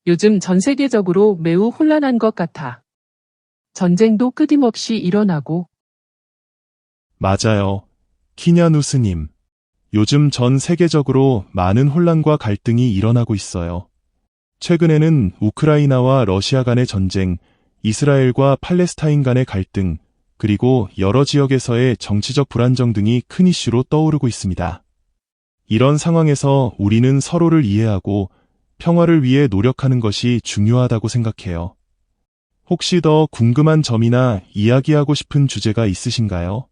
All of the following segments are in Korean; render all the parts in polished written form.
요즘 전 세계적으로 매우 혼란한 것 같아. 전쟁도 끊임없이 일어나고. 맞아요. 키냐누스님. 요즘 전 세계적으로 많은 혼란과 갈등이 일어나고 있어요. 최근에는 우크라이나와 러시아 간의 전쟁, 이스라엘과 팔레스타인 간의 갈등, 그리고 여러 지역에서의 정치적 불안정 등이 큰 이슈로 떠오르고 있습니다. 이런 상황에서 우리는 서로를 이해하고 평화를 위해 노력하는 것이 중요하다고 생각해요. 혹시 더 궁금한 점이나 이야기하고 싶은 주제가 있으신가요?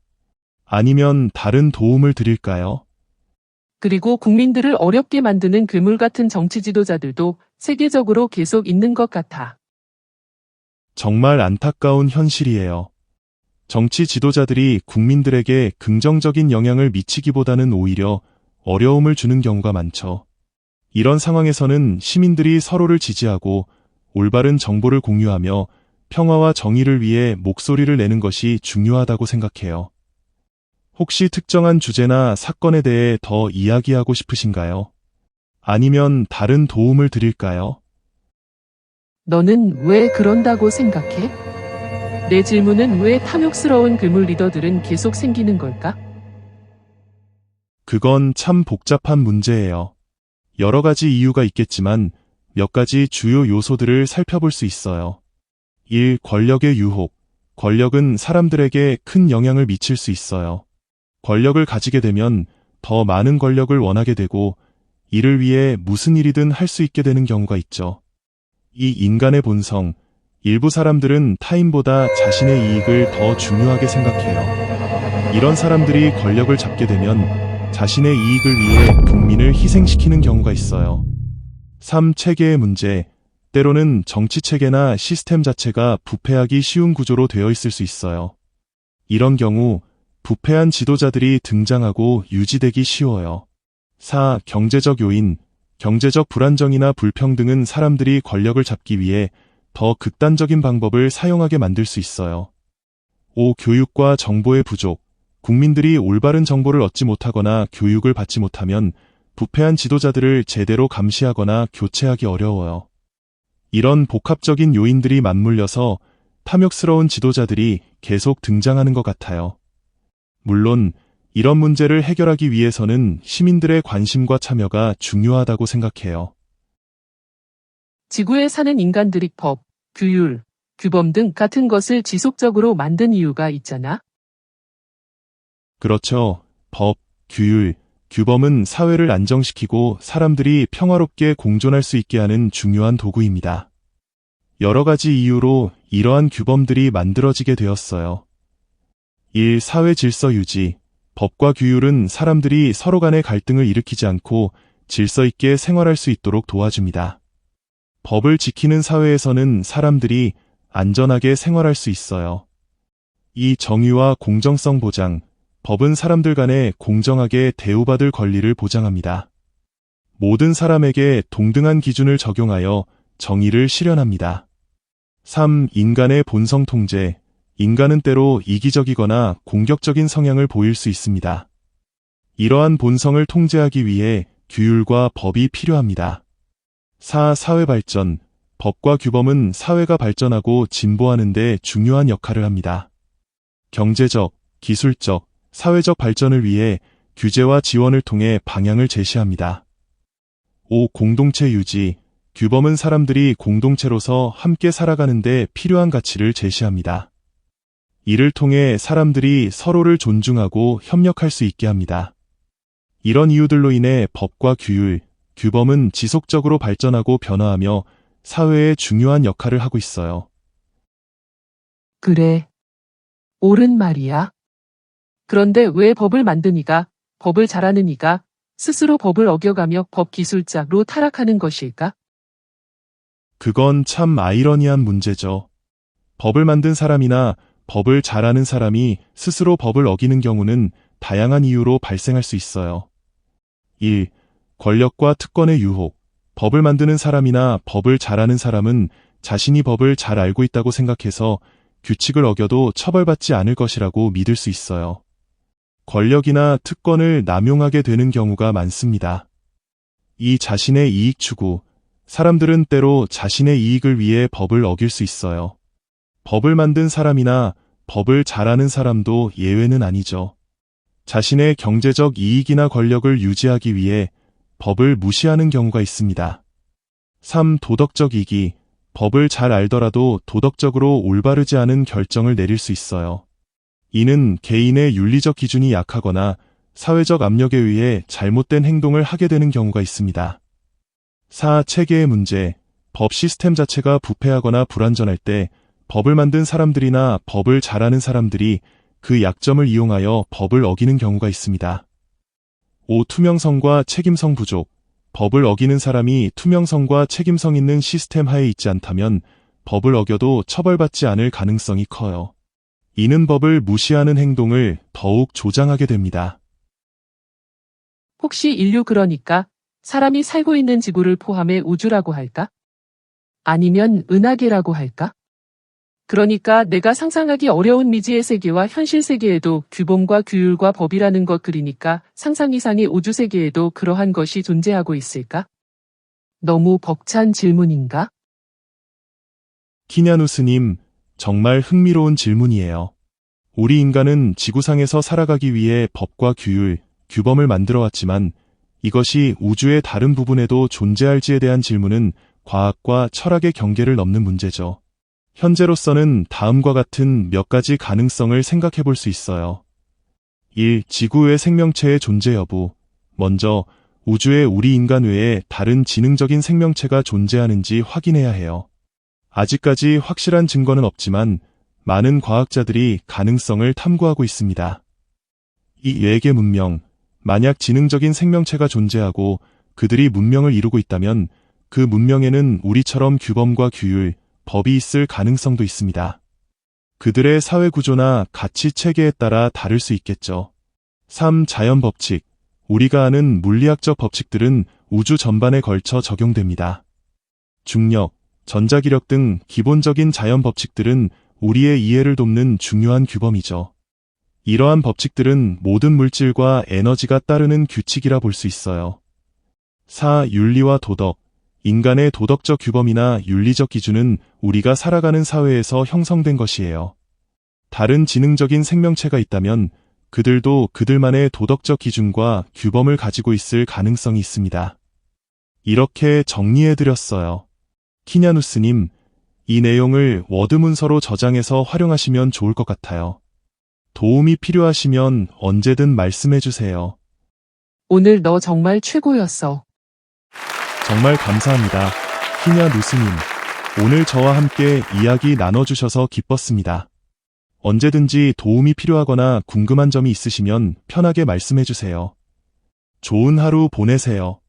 아니면 다른 도움을 드릴까요? 그리고 국민들을 어렵게 만드는 괴물 같은 정치 지도자들도 세계적으로 계속 있는 것 같아. 정말 안타까운 현실이에요. 정치 지도자들이 국민들에게 긍정적인 영향을 미치기보다는 오히려 어려움을 주는 경우가 많죠. 이런 상황에서는 시민들이 서로를 지지하고 올바른 정보를 공유하며 평화와 정의를 위해 목소리를 내는 것이 중요하다고 생각해요. 혹시 특정한 주제나 사건에 대해 더 이야기하고 싶으신가요? 아니면 다른 도움을 드릴까요? 너는 왜 그런다고 생각해? 내 질문은 왜 탐욕스러운 괴물 리더들은 계속 생기는 걸까? 그건 참 복잡한 문제예요. 여러 가지 이유가 있겠지만 몇 가지 주요 요소들을 살펴볼 수 있어요. 1. 권력의 유혹. 권력은 사람들에게 큰 영향을 미칠 수 있어요. 권력을 가지게 되면 더 많은 권력을 원하게 되고 이를 위해 무슨 일이든 할 수 있게 되는 경우가 있죠. 이 인간의 본성. 일부 사람들은 타인보다 자신의 이익을 더 중요하게 생각해요. 이런 사람들이 권력을 잡게 되면 자신의 이익을 위해 국민을 희생시키는 경우가 있어요. 3. 체계의 문제. 때로는 정치 체계나 시스템 자체가 부패하기 쉬운 구조로 되어 있을 수 있어요. 이런 경우 부패한 지도자들이 등장하고 유지되기 쉬워요. 4. 경제적 요인. 경제적 불안정이나 불평등은 사람들이 권력을 잡기 위해 더 극단적인 방법을 사용하게 만들 수 있어요. 5. 교육과 정보의 부족. 국민들이 올바른 정보를 얻지 못하거나 교육을 받지 못하면 부패한 지도자들을 제대로 감시하거나 교체하기 어려워요. 이런 복합적인 요인들이 맞물려서 탐욕스러운 지도자들이 계속 등장하는 것 같아요. 물론 이런 문제를 해결하기 위해서는 시민들의 관심과 참여가 중요하다고 생각해요. 지구에 사는 인간들이 법, 규율, 규범 등 같은 것을 지속적으로 만든 이유가 있잖아. 그렇죠. 법, 규율, 규범은 사회를 안정시키고 사람들이 평화롭게 공존할 수 있게 하는 중요한 도구입니다. 여러 가지 이유로 이러한 규범들이 만들어지게 되었어요. 1. 사회 질서 유지. 법과 규율은 사람들이 서로 간의 갈등을 일으키지 않고 질서 있게 생활할 수 있도록 도와줍니다. 법을 지키는 사회에서는 사람들이 안전하게 생활할 수 있어요. 2. 정의와 공정성 보장. 법은 사람들 간에 공정하게 대우받을 권리를 보장합니다. 모든 사람에게 동등한 기준을 적용하여 정의를 실현합니다. 3. 인간의 본성 통제. 인간은 때로 이기적이거나 공격적인 성향을 보일 수 있습니다. 이러한 본성을 통제하기 위해 규율과 법이 필요합니다. 4. 사회 발전. 법과 규범은 사회가 발전하고 진보하는 데 중요한 역할을 합니다. 경제적, 기술적, 사회적 발전을 위해 규제와 지원을 통해 방향을 제시합니다. 5. 공동체 유지. 규범은 사람들이 공동체로서 함께 살아가는 데 필요한 가치를 제시합니다. 이를 통해 사람들이 서로를 존중하고 협력할 수 있게 합니다. 이런 이유들로 인해 법과 규율, 규범은 지속적으로 발전하고 변화하며 사회에 중요한 역할을 하고 있어요. 그래. 옳은 말이야. 그런데 왜 법을 만든 이가, 법을 잘하는 이가 스스로 법을 어겨가며 법 기술자로 타락하는 것일까? 그건 참 아이러니한 문제죠. 법을 만든 사람이나 법을 잘하는 사람이 스스로 법을 어기는 경우는 다양한 이유로 발생할 수 있어요. 1. 권력과 특권의 유혹. 법을 만드는 사람이나 법을 잘하는 사람은 자신이 법을 잘 알고 있다고 생각해서 규칙을 어겨도 처벌받지 않을 것이라고 믿을 수 있어요. 권력이나 특권을 남용하게 되는 경우가 많습니다. 2. 자신의 이익 추구. 사람들은 때로 자신의 이익을 위해 법을 어길 수 있어요. 법을 만든 사람이나 법을 잘 아는 사람도 예외는 아니죠. 자신의 경제적 이익이나 권력을 유지하기 위해 법을 무시하는 경우가 있습니다. 3. 도덕적 이기. 법을 잘 알더라도 도덕적으로 올바르지 않은 결정을 내릴 수 있어요. 이는 개인의 윤리적 기준이 약하거나 사회적 압력에 의해 잘못된 행동을 하게 되는 경우가 있습니다. 4. 체계의 문제. 법 시스템 자체가 부패하거나 불완전할 때 법을 만든 사람들이나 법을 잘 아는 사람들이 그 약점을 이용하여 법을 어기는 경우가 있습니다. 5. 투명성과 책임성 부족. 법을 어기는 사람이 투명성과 책임성 있는 시스템 하에 있지 않다면 법을 어겨도 처벌받지 않을 가능성이 커요. 이는 법을 무시하는 행동을 더욱 조장하게 됩니다. 혹시 인류 그러니까 사람이 살고 있는 지구를 포함해 우주라고 할까? 아니면 은하계라고 할까? 그러니까 내가 상상하기 어려운 미지의 세계와 현실 세계에도 규범과 규율과 법이라는 것 그리니까 상상 이상의 우주 세계에도 그러한 것이 존재하고 있을까? 너무 벅찬 질문인가? 키냐누스님, 정말 흥미로운 질문이에요. 우리 인간은 지구상에서 살아가기 위해 법과 규율, 규범을 만들어 왔지만 이것이 우주의 다른 부분에도 존재할지에 대한 질문은 과학과 철학의 경계를 넘는 문제죠. 현재로서는 다음과 같은 몇 가지 가능성을 생각해 볼 수 있어요. 1. 지구의 생명체의 존재 여부. 먼저 우주에 우리 인간 외에 다른 지능적인 생명체가 존재하는지 확인해야 해요. 아직까지 확실한 증거는 없지만 많은 과학자들이 가능성을 탐구하고 있습니다. 2. 외계 문명. 만약 지능적인 생명체가 존재하고 그들이 문명을 이루고 있다면 그 문명에는 우리처럼 규범과 규율, 법이 있을 가능성도 있습니다. 그들의 사회 구조나 가치 체계에 따라 다를 수 있겠죠. 3. 자연 법칙. 우리가 아는 물리학적 법칙들은 우주 전반에 걸쳐 적용됩니다. 중력, 전자기력 등 기본적인 자연 법칙들은 우리의 이해를 돕는 중요한 규범이죠. 이러한 법칙들은 모든 물질과 에너지가 따르는 규칙이라 볼 수 있어요. 4. 윤리와 도덕. 인간의 도덕적 규범이나 윤리적 기준은 우리가 살아가는 사회에서 형성된 것이에요. 다른 지능적인 생명체가 있다면 그들도 그들만의 도덕적 기준과 규범을 가지고 있을 가능성이 있습니다. 이렇게 정리해드렸어요. 키냐누스님, 이 내용을 워드 문서로 저장해서 활용하시면 좋을 것 같아요. 도움이 필요하시면 언제든 말씀해주세요. 오늘 너 정말 최고였어. 정말 감사합니다. 키냐누스님. 오늘 저와 함께 이야기 나눠주셔서 기뻤습니다. 언제든지 도움이 필요하거나 궁금한 점이 있으시면 편하게 말씀해주세요. 좋은 하루 보내세요.